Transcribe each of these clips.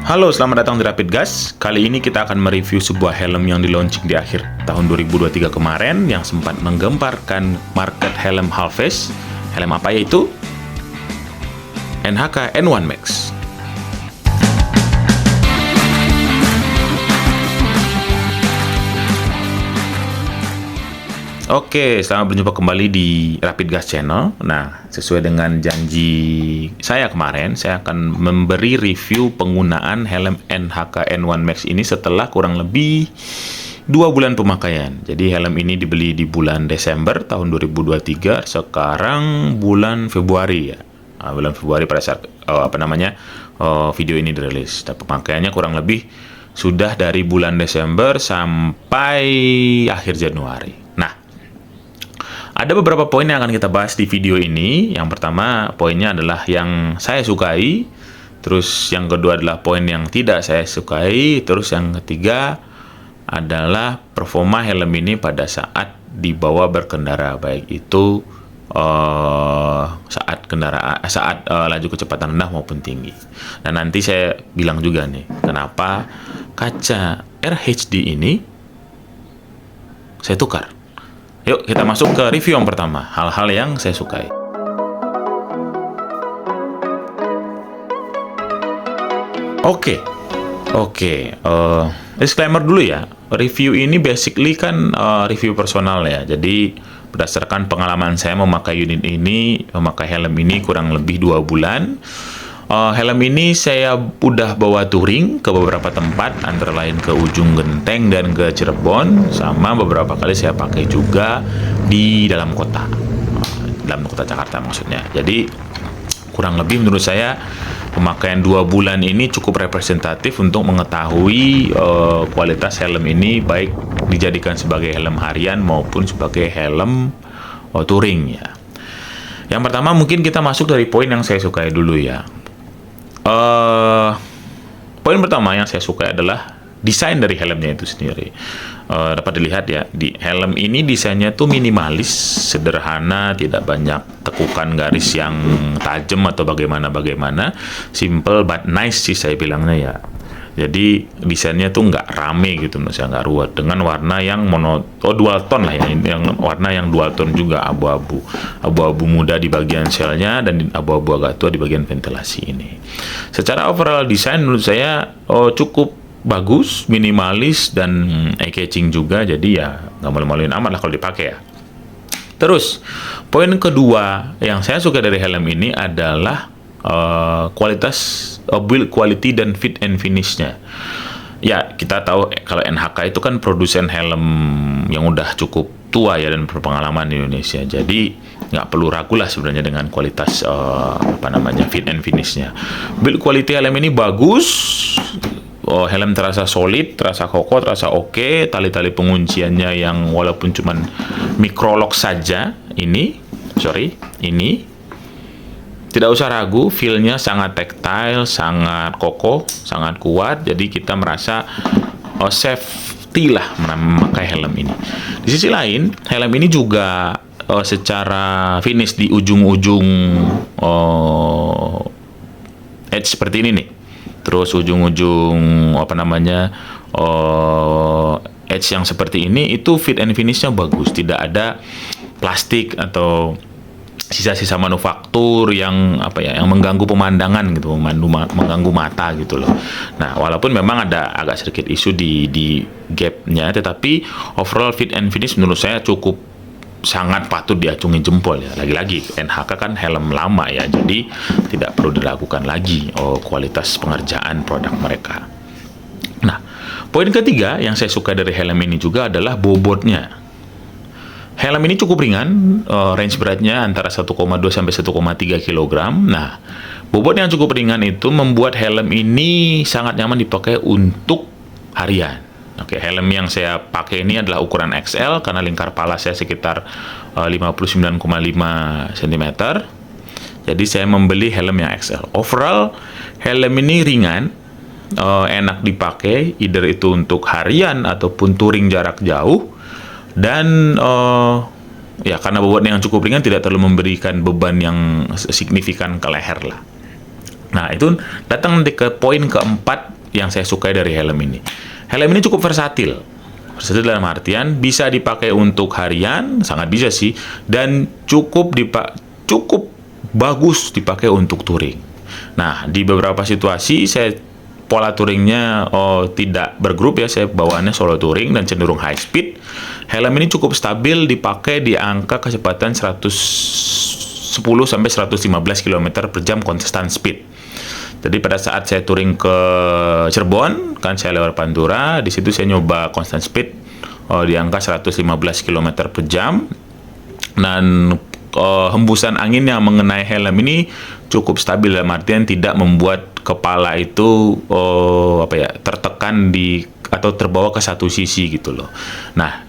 Halo, selamat datang di Rapid Gas. Kali ini kita akan mereview sebuah helm yang di-launching di akhir tahun 2023 kemarin yang sempat menggemparkan market helm half face. Helm apa yaitu? NHK N1 Max. Oke, selamat berjumpa kembali di Rapid Gas Channel. Nah, sesuai dengan janji saya kemarin, saya akan memberi review penggunaan helm NHK N1 Max ini setelah kurang lebih 2 bulan pemakaian. Jadi helm ini dibeli di bulan Desember tahun 2023, sekarang bulan Februari ya. Bulan Februari pada saat video ini dirilis. Dan pemakaiannya kurang lebih sudah dari bulan Desember sampai akhir Januari. Nah, ada beberapa poin yang akan kita bahas di video ini. Yang pertama, poinnya adalah yang saya sukai. Terus yang kedua adalah poin yang tidak saya sukai. Terus yang ketiga adalah performa helm ini pada saat dibawa berkendara, baik itu saat laju kecepatan rendah maupun tinggi. Dan nanti saya bilang juga nih, kenapa kaca RHD ini saya tukar. Yuk kita masuk ke review yang pertama, hal-hal yang saya sukai. Oke, disclaimer dulu ya. Review ini basically kan review personal ya. Jadi berdasarkan pengalaman saya memakai unit ini, memakai helm ini kurang lebih 2 bulan. Helm ini saya udah bawa touring ke beberapa tempat, antara lain ke Ujung Genteng dan ke Cirebon, sama beberapa kali saya pakai juga di dalam kota Jakarta maksudnya. Jadi kurang lebih menurut saya pemakaian 2 bulan ini cukup representatif untuk mengetahui kualitas helm ini, baik dijadikan sebagai helm harian maupun sebagai helm touring ya. Yang pertama mungkin kita masuk dari poin yang saya sukai dulu ya. Poin pertama yang saya suka adalah desain dari helmnya itu sendiri. Dapat dilihat ya, di helm ini desainnya tuh minimalis, sederhana, tidak banyak tekukan garis yang tajam atau bagaimana. Simple but nice sih saya bilangnya ya. Jadi desainnya tuh nggak rame gitu, menurut saya nggak ruwet, dengan warna yang dual tone lah ya, yang warna yang dual tone juga, abu-abu muda di bagian shellnya dan abu-abu agak tua di bagian ventilasi ini. Secara overall desain menurut saya cukup bagus, minimalis dan eye-catching juga, jadi ya nggak malu-maluin amat lah kalau dipakai ya. Terus poin kedua yang saya suka dari helm ini adalah kualitas build quality dan fit and finish-nya. Ya, kita tahu kalau NHK itu kan produsen helm yang udah cukup tua ya dan berpengalaman di Indonesia. Jadi nggak perlu ragu lah sebenarnya dengan kualitas fit and finish-nya. Build quality helm ini bagus. Helm terasa solid, terasa kokoh, terasa oke. Tali-tali pengunciannya yang walaupun cuman microlock saja ini tidak usah ragu, feel-nya sangat tactile, sangat kokoh, sangat kuat. Jadi kita merasa safety lah memakai helm ini. Di sisi lain, helm ini juga secara finish di ujung-ujung edge seperti ini nih. Terus ujung-ujung edge yang seperti ini itu fit and finish-nya bagus. Tidak ada plastik atau sisa-sisa manufaktur yang yang mengganggu pemandangan gitu, mengganggu mata gitu loh. Nah, walaupun memang ada agak sedikit isu di gapnya, tetapi overall fit and finish menurut saya cukup sangat patut diacungi jempol ya. Lagi-lagi NHK kan helm lama ya, jadi tidak perlu diragukan lagi kualitas pengerjaan produk mereka. Nah, poin ketiga yang saya suka dari helm ini juga adalah bobotnya. Helm ini cukup ringan, range beratnya antara 1,2 sampai 1,3 kg. Nah, bobot yang cukup ringan itu membuat helm ini sangat nyaman dipakai untuk harian. Oke, helm yang saya pakai ini adalah ukuran XL karena lingkar pala saya sekitar 59,5 cm. Jadi saya membeli helm yang XL. Overall, helm ini ringan, enak dipakai, either itu untuk harian ataupun touring jarak jauh. Dan ya karena bobotnya yang cukup ringan tidak terlalu memberikan beban yang signifikan ke leher lah. Nah, itu datang nanti ke poin keempat yang saya sukai dari helm ini. Helm ini cukup versatil. Versatil dalam artian bisa dipakai untuk harian, sangat bisa sih, dan cukup bagus dipakai untuk touring. Nah, di beberapa situasi pola touringnya tidak bergrup ya, saya bawaannya solo touring dan cenderung high speed. Helm ini cukup stabil dipakai di angka kecepatan 110 sampai 115 km per jam constant speed. Jadi pada saat saya touring ke Cirebon, kan saya lewat Pantura, di situ saya nyoba constant speed di angka 115 km per jam. Dan hembusan angin yang mengenai helm ini cukup stabil, dalam artian tidak membuat kepala itu tertekan atau terbawa ke satu sisi gitu loh. Nah,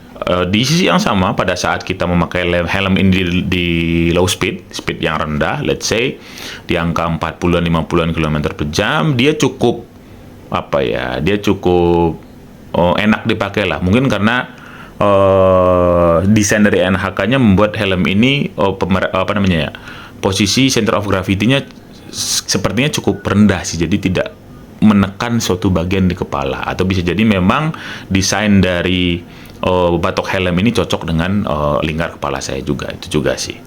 di sisi yang sama pada saat kita memakai helm ini di low speed yang rendah, let's say di angka 40-an 50-an km per jam, dia cukup enak dipakai lah. Mungkin karena desain dari NHK-nya membuat helm ini posisi center of gravity-nya sepertinya cukup rendah sih, jadi tidak menekan suatu bagian di kepala, atau bisa jadi memang desain dari batok helm ini cocok dengan lingkar kepala saya juga, itu juga sih.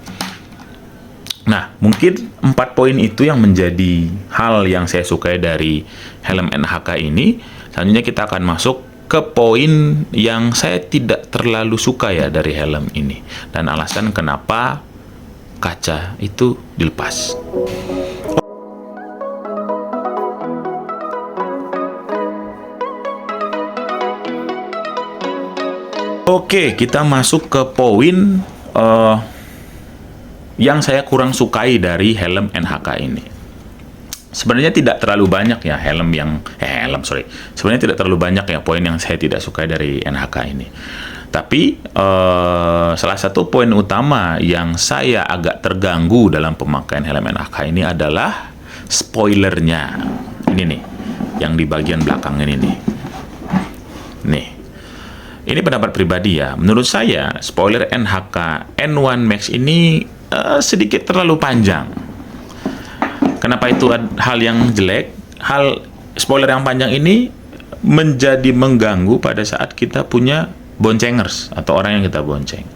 Nah, mungkin 4 poin itu yang menjadi hal yang saya sukai dari helm NHK ini. Selanjutnya kita akan masuk ke poin yang saya tidak terlalu suka ya dari helm ini, dan alasan kenapa kaca itu dilepas. Oke, kita masuk ke poin yang saya kurang sukai dari helm NHK ini. Sebenarnya tidak terlalu banyak ya sebenarnya tidak terlalu banyak ya poin yang saya tidak sukai dari NHK ini. Tapi salah satu poin utama yang saya agak terganggu dalam pemakaian helm NHK ini adalah spoilernya. Ini nih, yang di bagian belakang ini nih. Nih, ini pendapat pribadi ya. Menurut saya spoiler NHK N1 Max ini sedikit terlalu panjang. Kenapa itu hal yang jelek? Spoiler yang panjang ini menjadi mengganggu pada saat kita punya boncengers atau orang yang kita bonceng.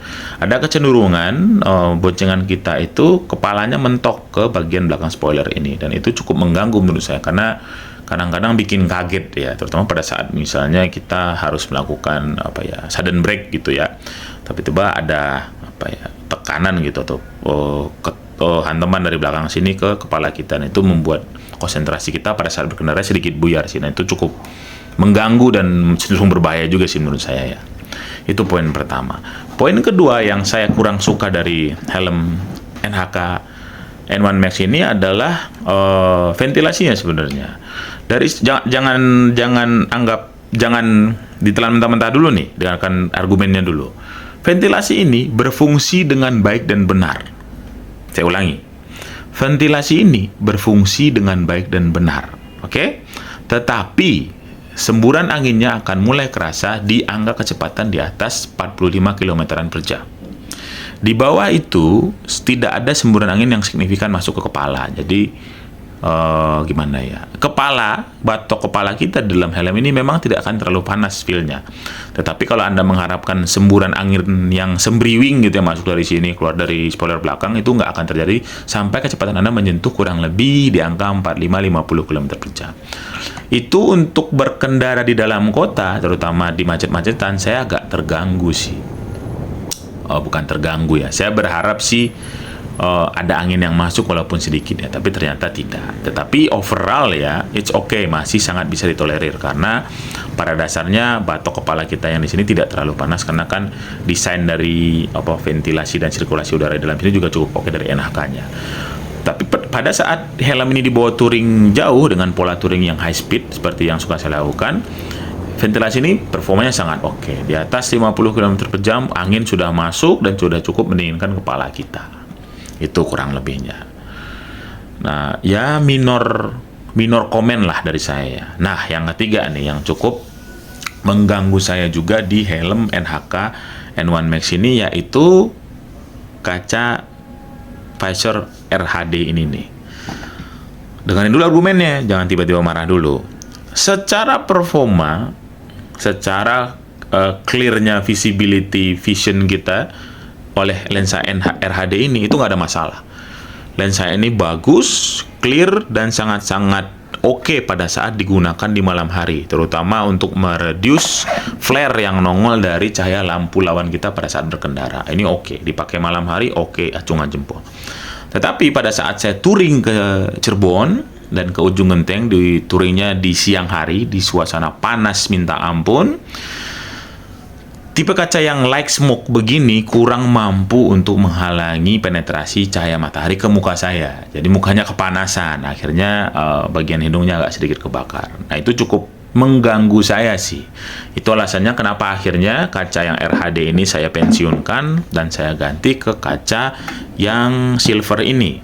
Ada kecenderungan boncengan kita itu kepalanya mentok ke bagian belakang spoiler ini, dan itu cukup mengganggu menurut saya, karena kadang-kadang bikin kaget ya, terutama pada saat misalnya kita harus melakukan sudden brake gitu ya, tiba-tiba ada tekanan gitu atau hantaman dari belakang sini ke kepala kita, dan itu membuat konsentrasi kita pada saat berkendara sedikit buyar sih. Nah, itu cukup mengganggu dan cenderung berbahaya juga sih menurut saya ya. Itu poin pertama. Poin kedua yang saya kurang suka dari helm NHK N1 Max ini adalah ventilasinya sebenarnya. Jangan ditelan mentah-mentah dulu nih, dengarkan argumennya dulu. Ventilasi ini berfungsi dengan baik dan benar. Saya ulangi, ventilasi ini berfungsi dengan baik dan benar, oke? Tetapi semburan anginnya akan mulai kerasa di angka kecepatan di atas 45 km per jam. Di bawah itu tidak ada semburan angin yang signifikan masuk ke kepala. Jadi gimana ya? Batok kepala kita dalam helm ini memang tidak akan terlalu panas feel-nya. Tetapi kalau Anda mengharapkan semburan angin yang sembriwing gitu ya masuk dari sini keluar dari spoiler belakang, itu nggak akan terjadi sampai kecepatan Anda menyentuh kurang lebih di angka 45-50 km per jam. Itu untuk berkendara di dalam kota, terutama di macet-macetan, saya agak terganggu sih. Bukan terganggu ya. Saya berharap sih ada angin yang masuk walaupun sedikit ya, tapi ternyata tidak. Tetapi overall ya, it's okay, masih sangat bisa ditolerir, karena pada dasarnya batok kepala kita yang di sini tidak terlalu panas, karena kan desain dari ventilasi dan sirkulasi udara di dalam sini juga cukup oke dari NHK-nya. Tapi pada saat helm ini dibawa touring jauh dengan pola touring yang high speed seperti yang suka saya lakukan, ventilasi ini performanya sangat oke. Di atas 50 km per jam angin sudah masuk dan sudah cukup mendinginkan kepala kita. Itu kurang lebihnya. Nah, ya minor komen lah dari saya. Nah, yang ketiga nih yang cukup mengganggu saya juga di helm NHK N1 Max ini, yaitu kaca visor RHD ini nih. Dengerin dulu argumennya, jangan tiba-tiba marah dulu. secara performa, secara clearnya visibility vision kita oleh lensa RHD ini itu nggak ada masalah. Lensa ini bagus, clear, dan sangat-sangat oke pada saat digunakan di malam hari, terutama untuk mereduce flare yang nongol dari cahaya lampu lawan kita pada saat berkendara. Ini oke, dipakai malam hari oke, acungan jempol. Tetapi pada saat saya touring ke Cirebon dan ke Ujung Genteng, di touringnya di siang hari, di suasana panas minta ampun, tipe kaca yang light smoke begini kurang mampu untuk menghalangi penetrasi cahaya matahari ke muka saya. Jadi mukanya kepanasan, akhirnya bagian hidungnya agak sedikit kebakar. Nah, itu cukup mengganggu saya sih. Itu alasannya kenapa akhirnya kaca yang RHD ini saya pensiunkan dan saya ganti ke kaca yang silver ini.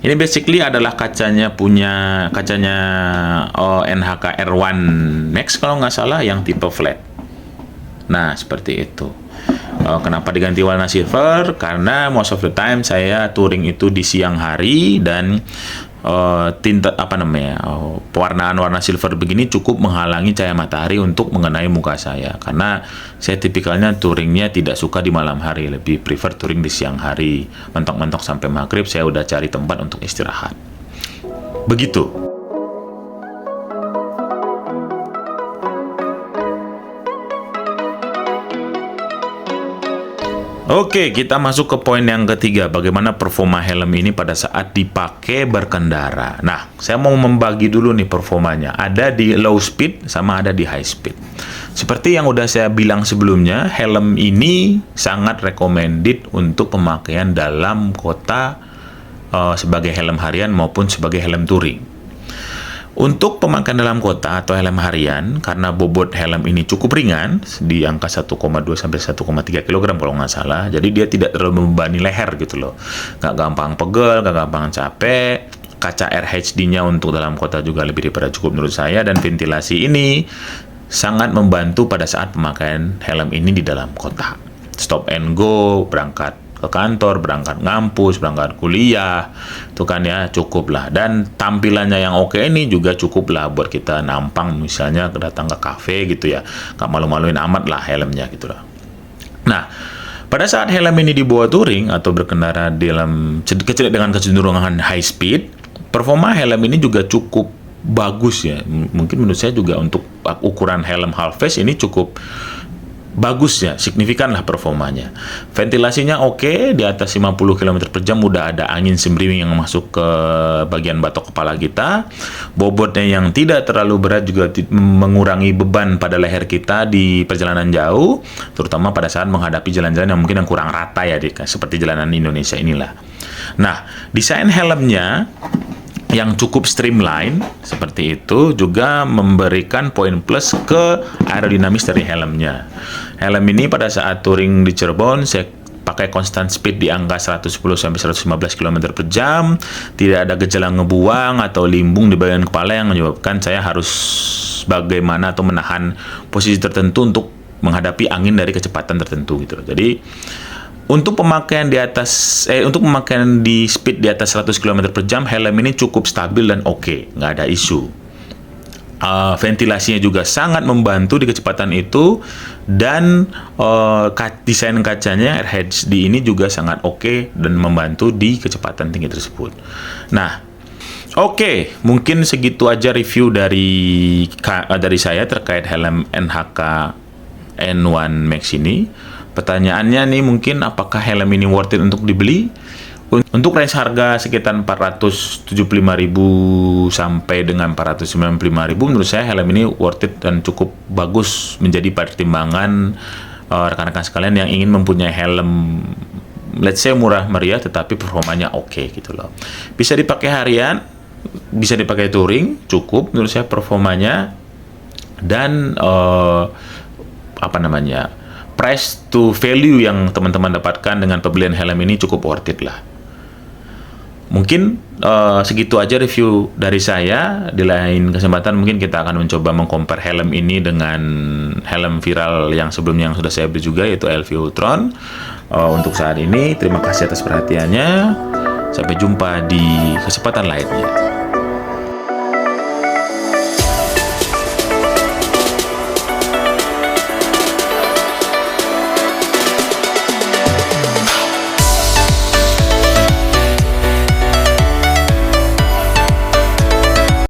Ini basically adalah kacanya NHK R1 Max kalau nggak salah, yang tipe flat. Nah, seperti itu. Kenapa diganti warna silver? Karena most of the time saya touring itu di siang hari, dan pewarnaan warna silver begini cukup menghalangi cahaya matahari untuk mengenai muka saya. Karena saya tipikalnya touringnya tidak suka di malam hari, lebih prefer touring di siang hari. Mentok-mentok sampai maghrib saya udah cari tempat untuk istirahat. Begitu. Oke, kita masuk ke poin yang ketiga, bagaimana performa helm ini pada saat dipakai berkendara. Nah, saya mau membagi dulu nih performanya. Ada di low speed sama ada di high speed. Seperti yang udah saya bilang sebelumnya, helm ini sangat recommended untuk pemakaian dalam kota sebagai helm harian maupun sebagai helm touring. Untuk pemakaian dalam kota atau helm harian, karena bobot helm ini cukup ringan, di angka 1,2 sampai 1,3 kg kalau nggak salah, jadi dia tidak terlalu membebani leher gitu loh. Nggak gampang pegel, nggak gampang capek. Kaca RHD-nya untuk dalam kota juga lebih daripada cukup menurut saya, dan ventilasi ini sangat membantu pada saat pemakaian helm ini di dalam kota. Stop and go, berangkat ke kantor, berangkat ngampus, berangkat kuliah, itu kan ya cukup lah. Dan tampilannya yang oke ini juga cukup lah buat kita nampang, misalnya datang ke kafe gitu ya, nggak malu-maluin amat lah helmnya gitu lah. Nah, pada saat helm ini dibawa touring atau berkendara dengan kecenderungan high speed, performa helm ini juga cukup bagus ya. Mungkin menurut saya juga untuk ukuran helm half face ini cukup bagus ya, signifikan lah performanya. Ventilasinya oke, di atas 50 km per jam, udah ada angin sembriwing yang masuk ke bagian batok kepala kita. Bobotnya yang tidak terlalu berat juga mengurangi beban pada leher kita di perjalanan jauh, terutama pada saat menghadapi jalan-jalan yang mungkin kurang rata ya, seperti jalanan Indonesia inilah. Nah, desain helmnya yang cukup streamline seperti itu juga memberikan poin plus ke aerodinamis dari helmnya. Helm ini pada saat touring di Cirebon saya pakai constant speed di angka 110 sampai 115 km per jam, tidak ada gejala ngebuang atau limbung di bagian kepala yang menyebabkan saya harus bagaimana atau menahan posisi tertentu untuk menghadapi angin dari kecepatan tertentu gitu. Jadi untuk pemakaian di speed di atas 100 km per jam, helm ini cukup stabil dan oke, nggak ada isu. Ventilasinya juga sangat membantu di kecepatan itu, dan desain kacanya RHD ini juga sangat oke dan membantu di kecepatan tinggi tersebut. Nah, oke, mungkin segitu aja review dari saya terkait helm NHK N1 Max ini. Pertanyaannya nih mungkin, apakah helm ini worth it untuk dibeli? Untuk range harga sekitar 475.000 sampai dengan 495.000, menurut saya helm ini worth it dan cukup bagus menjadi pertimbangan rekan-rekan sekalian yang ingin mempunyai helm, let's say murah meriah tetapi performanya oke gitu loh. Bisa dipakai harian, bisa dipakai touring, cukup menurut saya performanya, dan price to value yang teman-teman dapatkan dengan pembelian helm ini cukup worth it lah. Mungkin segitu aja review dari saya. Di lain kesempatan mungkin kita akan mencoba mengcompare helm ini dengan helm viral yang sebelumnya yang sudah saya beli juga, yaitu LV Ultron. Untuk saat ini terima kasih atas perhatiannya. Sampai jumpa di kesempatan lainnya.